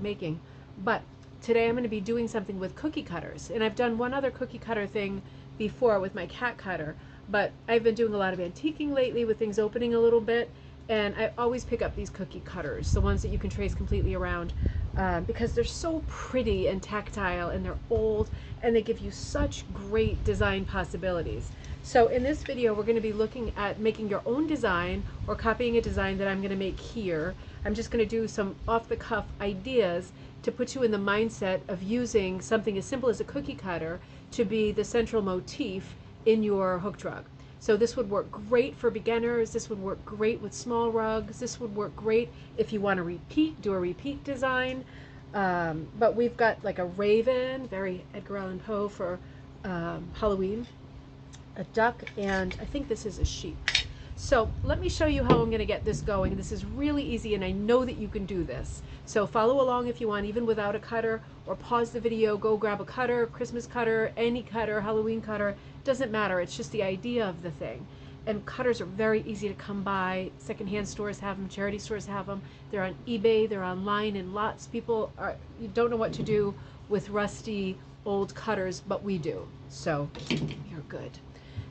making. But today I'm going to be doing something with cookie cutters. And I've done one other cookie cutter thing before with my cat cutter, but I've been doing a lot of antiquing lately with things opening a little bit. And I always pick up these cookie cutters, the ones that you can trace completely around, because they're so pretty and tactile, and they're old, and they give you such great design possibilities. So in this video, we're going to be looking at making your own design or copying a design that I'm going to make here. I'm just going to do some off-the-cuff ideas to put you in the mindset of using something as simple as a cookie cutter to be the central motif in your hooked rug. So this would work great for beginners. This would work great with small rugs. This would work great if you want to do a repeat design. But we've got like a raven, very Edgar Allan Poe for Halloween, a duck, and I think this is a sheep. So let me show you how I'm going to get this going. This is really easy, and I know that you can do this. So follow along if you want, even without a cutter, or pause the video, go grab a cutter, Christmas cutter, any cutter, Halloween cutter, doesn't matter. It's just the idea of the thing. And cutters are very easy to come by. Secondhand stores have them, charity stores have them. They're on eBay, they're online, and lots of people you don't know what to do with rusty old cutters, but we do. So you're good.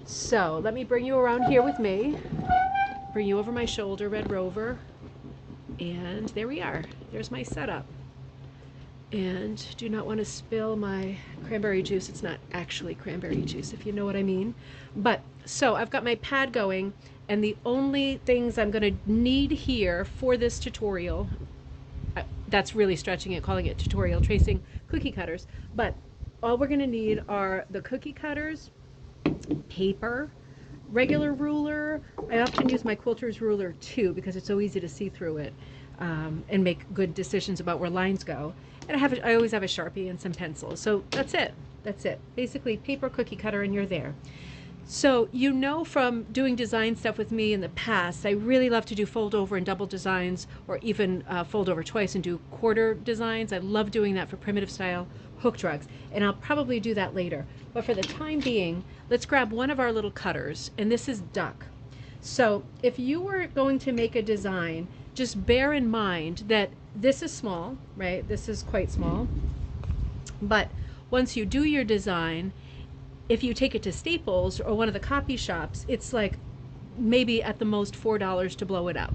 So let me bring you around here with me, bring you over my shoulder, Red Rover, and there we are. There's my setup. And do not want to spill my cranberry juice. It's not actually cranberry juice, if you know what I mean. But so I've got my pad going, and the only things I'm going to need here for this tutorial, that's really stretching it, calling it tutorial, tracing cookie cutters, but all we're going to need are the cookie cutters, paper, regular ruler. I often use my quilter's ruler too because it's so easy to see through it and make good decisions about where lines go. And I always have a Sharpie and some pencils. So that's it. That's it. Basically paper, cookie cutter, and you're there. So you know from doing design stuff with me in the past, I really love to do fold over and double designs, or even fold over twice and do quarter designs. I love doing that for primitive style hooked rugs, and I'll probably do that later. But for the time being, let's grab one of our little cutters, and this is duck. So if you were going to make a design, just bear in mind that this is small, right? This is quite small. But once you do your design, if you take it to Staples or one of the copy shops, it's like maybe at the most $4 to blow it up.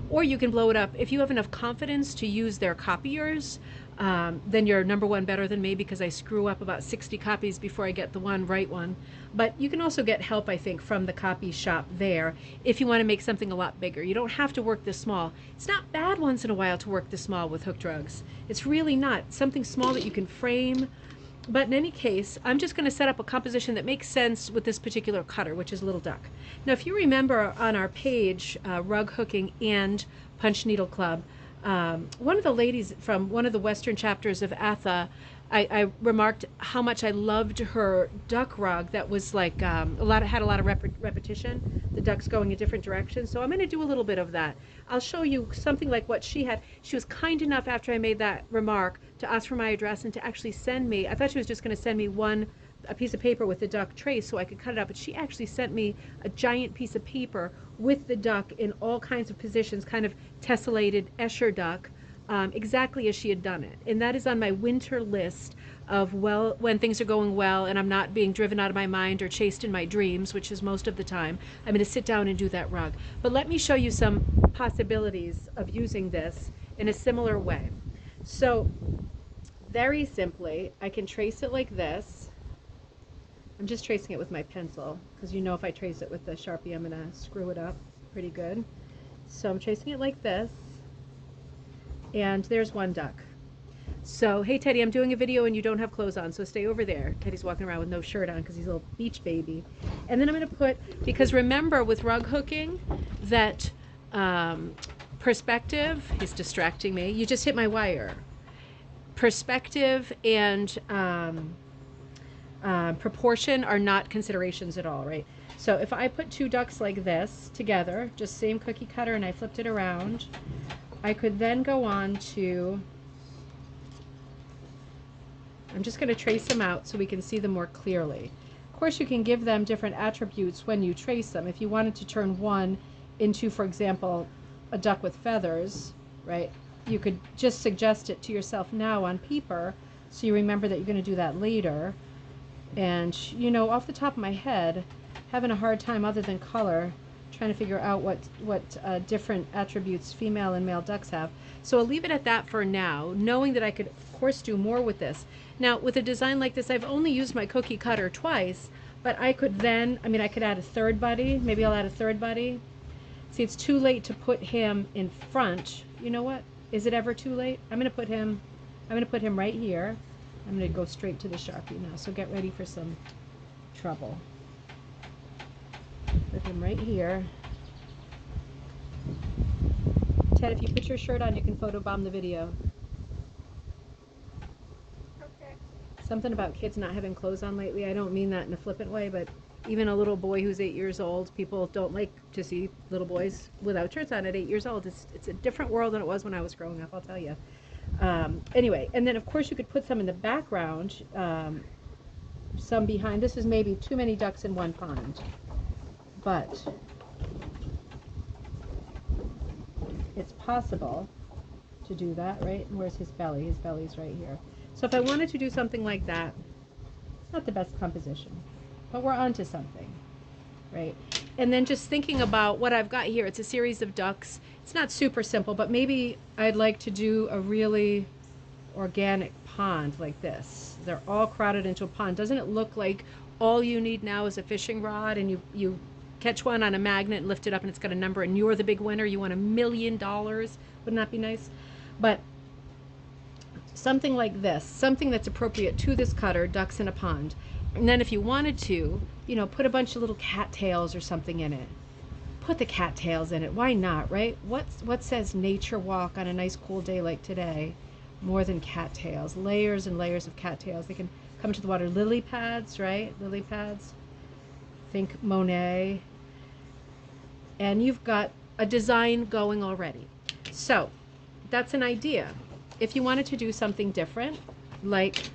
Or you can blow it up if you have enough confidence to use their copiers. Then you're number one better than me, because I screw up about 60 copies before I get the right one. But you can also get help, I think, from the copy shop there if you want to make something a lot bigger. You don't have to work this small. It's not bad once in a while to work this small with hooked rugs. It's really not. Something small that you can frame. But in any case, I'm just going to set up a composition that makes sense with this particular cutter, which is Little Duck. Now, if you remember on our page, Rug Hooking and Punch Needle Club, one of the ladies from one of the Western chapters of ATHA, I remarked how much I loved her duck rug that was like had a lot of repetition, the ducks going in different directions. So I'm going to do a little bit of that. I'll show you something like what she had. She was kind enough after I made that remark to ask for my address and to actually send me, I thought she was just going to send me a piece of paper with the duck trace so I could cut it up, but she actually sent me a giant piece of paper with the duck in all kinds of positions, kind of tessellated Escher duck, exactly as she had done it. And that is on my winter list of, well, when things are going well and I'm not being driven out of my mind or chased in my dreams, which is most of the time, I'm going to sit down and do that rug. But let me show you some possibilities of using this in a similar way. So very simply, I can trace it like this. I'm just tracing it with my pencil, because you know if I trace it with the Sharpie, I'm going to screw it up pretty good. So I'm tracing it like this. And there's one duck. So, hey Teddy, I'm doing a video and you don't have clothes on, so stay over there. Teddy's walking around with no shirt on because he's a little beach baby. And then I'm going to put, because remember with rug hooking that perspective, he's distracting me, you just hit my wire. Perspective and proportion are not considerations at all, right? So if I put two ducks like this together, just same cookie cutter, and I flipped it around, I could then go on to, I'm just going to trace them out so we can see them more clearly. Of course, you can give them different attributes when you trace them. If you wanted to turn one into, for example, a duck with feathers, right? you could just suggest it to yourself now on paper, so you remember that you're going to do that later. And you know, off the top of my head, having a hard time other than color, trying to figure out what different attributes female and male ducks have. So I'll leave it at that for now, knowing that I could, of course, do more with this. Now, with a design like this, I've only used my cookie cutter twice, but I could then, I mean, I could add a third buddy. Maybe I'll add a third buddy. See, it's too late to put him in front. You know what? Is it ever too late? I'm going to put him right here. I'm going to go straight to the Sharpie now, so get ready for some trouble. Put him right here. Ted, if you put your shirt on, you can photobomb the video. Okay. Something about kids not having clothes on lately. I don't mean that in a flippant way, but even a little boy who's 8 years old, people don't like to see little boys without shirts on at 8 years old. It's a different world than it was when I was growing up, I'll tell you. Anyway, and then of course you could put some in the background, some behind. This is maybe too many ducks in one pond, but it's possible to do that, right? And where's his belly? His belly's right here. So if I wanted to do something like that, it's not the best composition, but we're onto something, right? And then just thinking about what I've got here, it's a series of ducks. It's not super simple, but maybe I'd like to do a really organic pond like this. They're all crowded into a pond. Doesn't it look like all you need now is a fishing rod, and you catch one on a magnet and lift it up and it's got a number and you're the big winner. You won $1 million. Wouldn't that be nice? But something like this, something that's appropriate to this cutter, ducks in a pond. And then if you wanted to, you know, put a bunch of little cattails or something in it. Put the cattails in it. Why not, right? What says nature walk on a nice cool day like today more than cattails? Layers and layers of cattails. They can come to the water. Lily pads, right? Lily pads. Think Monet. And you've got a design going already. So that's an idea. If you wanted to do something different, like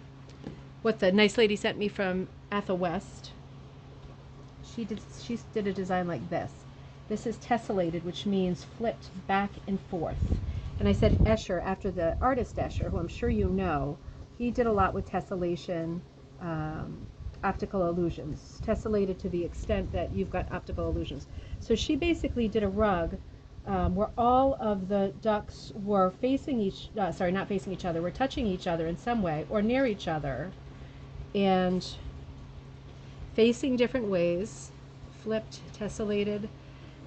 what the nice lady sent me from Ethel West, she did a design like this. This is tessellated, which means flipped back and forth. And I said Escher after the artist Escher, who I'm sure you know. He did a lot with tessellation, optical illusions, tessellated to the extent that you've got optical illusions. So she basically did a rug where all of the ducks were facing not facing each other, were touching each other in some way or near each other and facing different ways, flipped, tessellated.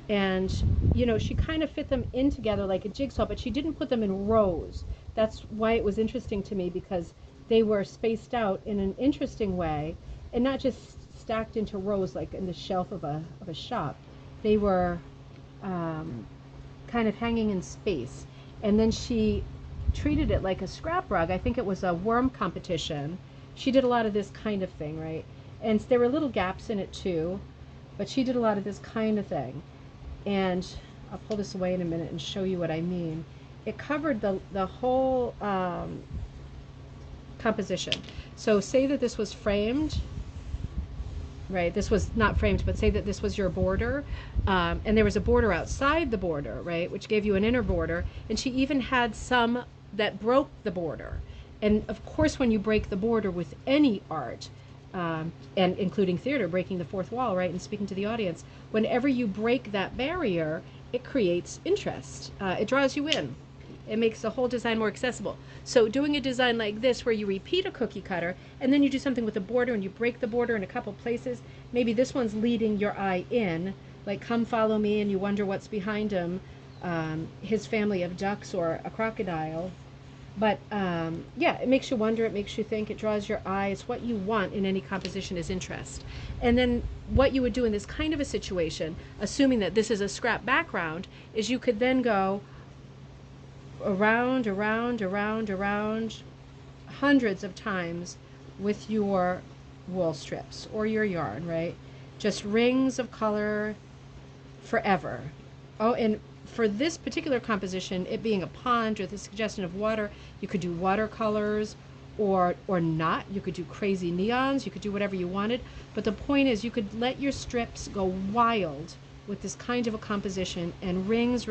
And, you know, she kind of fit them in together like a jigsaw, but she didn't put them in rows. That's why it was interesting to me, because they were spaced out in an interesting way and not just stacked into rows like in the shelf of a shop. They were kind of hanging in space. And then she treated it like a scrap rug. I think it was a worm competition. She did a lot of this kind of thing, right? And there were little gaps in it too, but she did a lot of this kind of thing. And I'll pull this away in a minute and show you what I mean. It covered the whole composition. So say that this was framed, right? This was not framed, but say that this was your border, and there was a border outside the border, right, which gave you an inner border, and she even had some that broke the border. And of course, when you break the border with any art, and including theater, breaking the fourth wall, right, and speaking to the audience, whenever you break that barrier, it creates interest. It draws you in. It makes the whole design more accessible. So doing a design like this where you repeat a cookie cutter and then you do something with a border and you break the border in a couple places, maybe this one's leading your eye in, like come follow me, and you wonder what's behind him, his family of ducks or a crocodile. But yeah, it makes you wonder, it makes you think, it draws your eye. It's what you want in any composition is interest. And then what you would do in this kind of a situation, assuming that this is a scrap background, is you could then go around, hundreds of times with your wool strips or your yarn, right? Just rings of color forever. Oh, and for this particular composition, it being a pond with the suggestion of water, you could do watercolors or not. You could do crazy neons. You could do whatever you wanted. But the point is, you could let your strips go wild with this kind of a composition, and rings.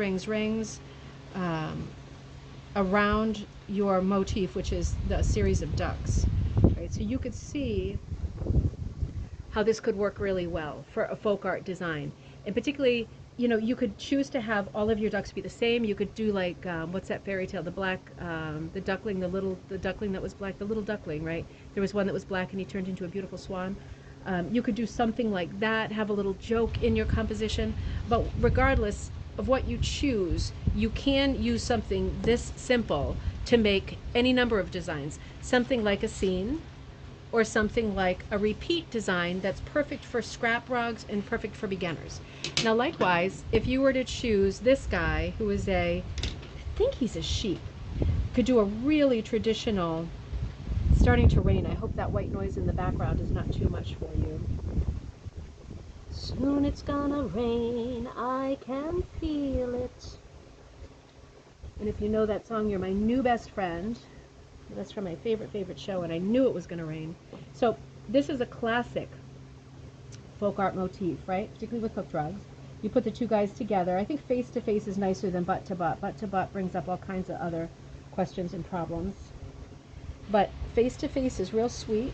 around your motif, which is the series of ducks. Right? So you could see how this could work really well for a folk art design. And particularly, you know, you could choose to have all of your ducks be the same. You could do like, what's that fairy tale? The black, the duckling, the duckling that was black, the little duckling, right? There was one that was black and he turned into a beautiful swan. You could do something like that, have a little joke in your composition. But regardless of what you choose, you can use something this simple to make any number of designs. Something like a scene, or something like a repeat design that's perfect for scrap rugs and perfect for beginners. Now likewise, if you were to choose this guy, who is I think he's a sheep, could do a really traditional, it's starting to rain. I hope that white noise in the background is not too much for you. Soon it's gonna rain, I can feel it. And if you know that song, you're my new best friend. That's from my favorite show, and I knew it was going to rain. So this is a classic folk art motif, right? Particularly with hooked rugs. You put the two guys together. I think face to face is nicer than butt to butt. Butt to butt brings up all kinds of other questions and problems. But face to face is real sweet.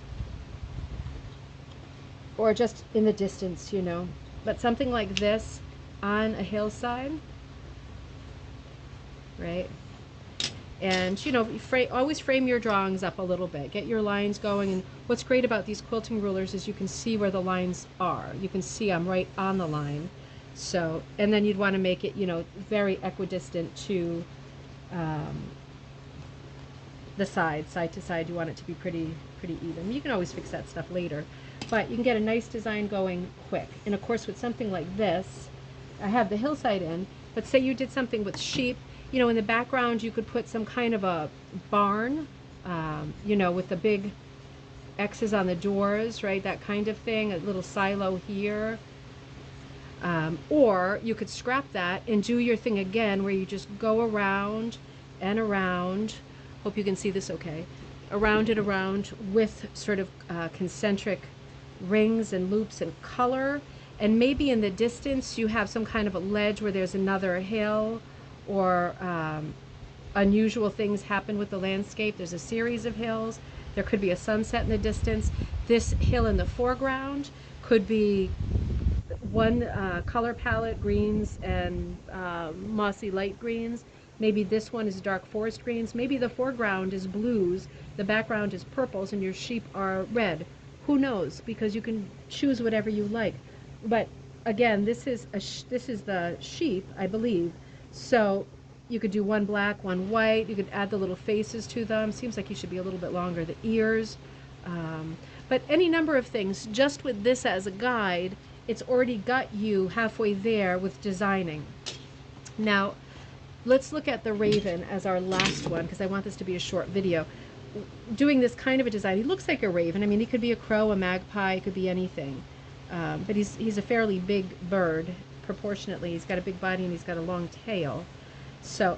Or just in the distance, you know. But something like this on a hillside, right? And, you know, always frame your drawings up a little bit. Get your lines going. And what's great about these quilting rulers is you can see where the lines are. You can see I'm right on the line. So, and then you'd want to make it, you know, very equidistant to the side to side. You want it to be pretty even. You can always fix that stuff later. But you can get a nice design going quick. And of course, with something like this, I have the hillside in, but say you did something with sheep. You know, in the background, you could put some kind of a barn, you know, with the big X's on the doors, right? That kind of thing, a little silo here. Or you could scrap that and do your thing again where you just go around and around. Hope you can see this okay. Around and around with sort of concentric rings and loops and color. And maybe in the distance, you have some kind of a ledge where there's another hill, or unusual things happen with the landscape. There's a series of hills. There could be a sunset in the distance. This hill in the foreground could be one color palette, greens and mossy light greens. Maybe this one is dark forest greens. Maybe the foreground is blues, the background is purples, and your sheep are red. Who knows? Because you can choose whatever you like. But again, this is the sheep, I believe. So you could do one black, one white. You could add the little faces to them. Seems like you should be a little bit longer. The ears. But any number of things. Just with this as a guide, it's already got you halfway there with designing. Now, let's look at the raven as our last one, because I want this to be a short video. Doing this kind of a design. He looks like a raven. I mean, he could be a crow, a magpie. It could be anything. But he's a fairly big bird. Proportionately, he's got a big body and he's got a long tail. So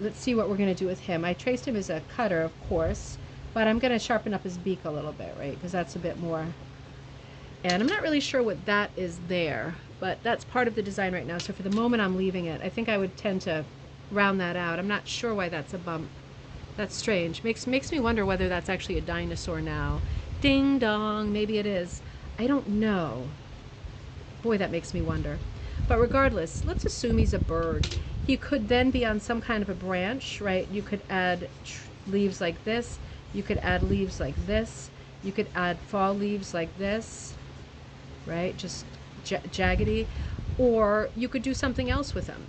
let's see what we're going to do with him. I traced him as a cutter, of course, but I'm going to sharpen up his beak a little bit, right? Because that's a bit more. And I'm not really sure what that is there, but that's part of the design right now. So for the moment, I'm leaving it. I think I would tend to round that out. I'm not sure why that's a bump. That's strange. Makes me wonder whether that's actually a dinosaur now. Ding dong, maybe it is. I don't know. Boy, that makes me wonder. But regardless, let's assume he's a bird. He could then be on some kind of a branch, right? You could add leaves like this. You could add leaves like this. You could add fall leaves like this, right? Just jaggedy. Or you could do something else with him.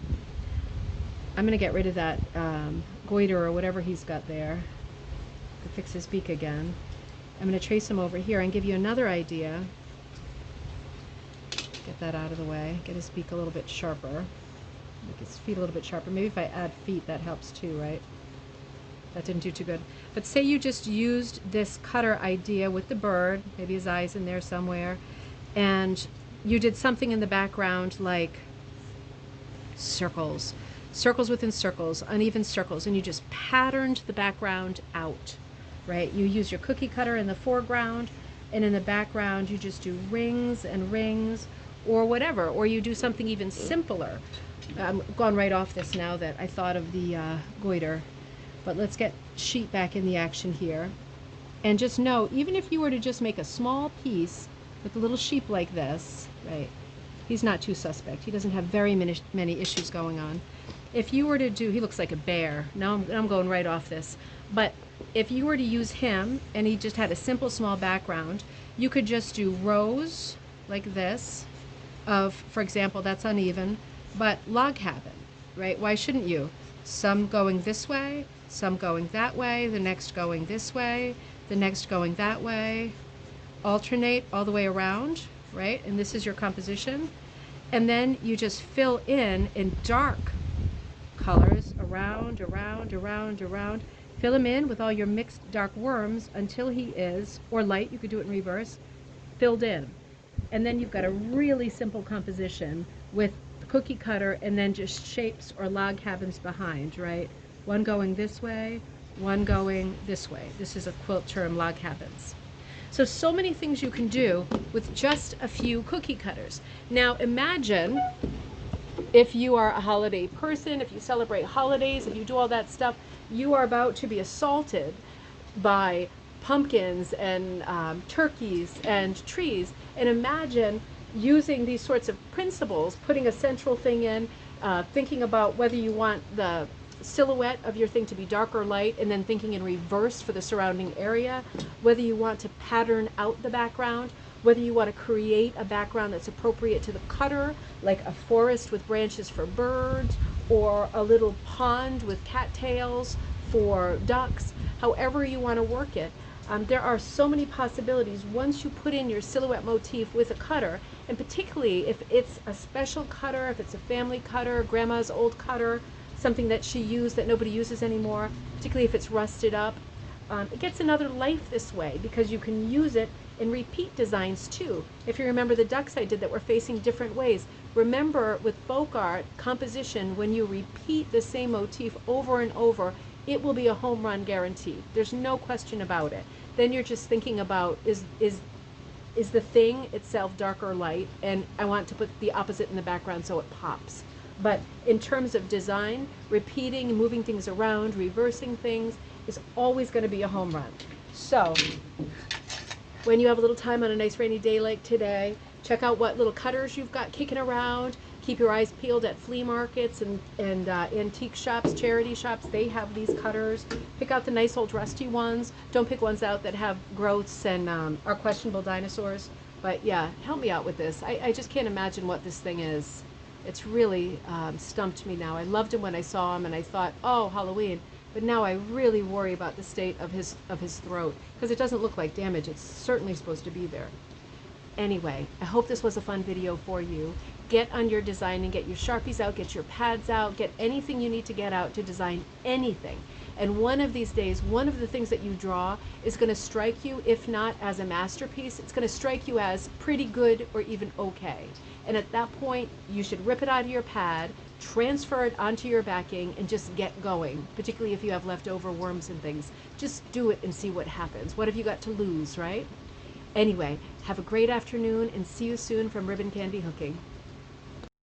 I'm going to get rid of that goiter or whatever he's got there. To fix his beak again. I'm going to trace him over here and give you another idea. Get that out of the way. Get his beak a little bit sharper. Make his feet a little bit sharper. Maybe if I add feet, that helps too, right? That didn't do too good. But say you just used this cutter idea with the bird, maybe his eye's in there somewhere, and you did something in the background like circles. Circles within circles, uneven circles, and you just patterned the background out, right? You use your cookie cutter in the foreground, and in the background you just do rings and rings, or whatever, or you do something even simpler. I'm gone right off this now that I thought of the goiter. But let's get sheet back in the action here. And just know, even if you were to just make a small piece with a little sheep like this, right? He's not too suspect. He doesn't have very many issues going on. If you were to do, he looks like a bear. Now I'm going right off this. But if you were to use him and he just had a simple small background, you could just do rows like this of, for example, that's uneven, but log cabin, right? Why shouldn't you? Some going this way, some going that way, the next going this way, the next going that way, alternate all the way around, right? And this is your composition. And then you just fill in dark colors around, around, around, around. Fill him in with all your mixed dark worms until he is, or light, you could do it in reverse, filled in. And then you've got a really simple composition with the cookie cutter and then just shapes or log cabins behind, right? One going this way, one going this way. This is a quilt term, log cabins. So many things you can do with just a few cookie cutters. Now imagine if you are a holiday person, if you celebrate holidays, if you do all that stuff, you are about to be assaulted by pumpkins and turkeys and trees. And imagine using these sorts of principles, putting a central thing in, thinking about whether you want the silhouette of your thing to be dark or light, and then thinking in reverse for the surrounding area, whether you want to pattern out the background, whether you want to create a background that's appropriate to the cutter, like a forest with branches for birds, or a little pond with cattails for ducks, however you want to work it. There are so many possibilities once you put in your silhouette motif with a cutter, and particularly if it's a special cutter, if it's a family cutter, grandma's old cutter, something that she used that nobody uses anymore, particularly if it's rusted up. It gets another life this way because you can use it in repeat designs too. If you remember the ducks I did that were facing different ways, remember with folk art composition, when you repeat the same motif over and over, it will be a home run guaranteed. There's no question about it. Then you're just thinking about, is the thing itself dark or light, and I want to put the opposite in the background so it pops. But in terms of design, repeating, moving things around, reversing things is always going to be a home run. So when you have a little time on a nice rainy day like today, check out what little cutters you've got kicking around. Keep your eyes peeled at flea markets and antique shops, charity shops. They have these cutters. Pick out the nice old rusty ones. Don't pick ones out that have growths and are questionable dinosaurs. But yeah, help me out with this. I just can't imagine what this thing is. It's really stumped me now. I loved him when I saw him and I thought, oh, Halloween. But now I really worry about the state of his throat because it doesn't look like damage. It's certainly supposed to be there. Anyway, I hope this was a fun video for you. Get on your designing, get your Sharpies out, get your pads out, get anything you need to get out to design anything. And one of these days, one of the things that you draw is going to strike you, if not as a masterpiece, it's going to strike you as pretty good or even okay. And at that point, you should rip it out of your pad, transfer it onto your backing, and just get going, particularly if you have leftover worms and things. Just do it and see what happens. What have you got to lose, right? Anyway, have a great afternoon and see you soon from Ribbon Candy Hooking.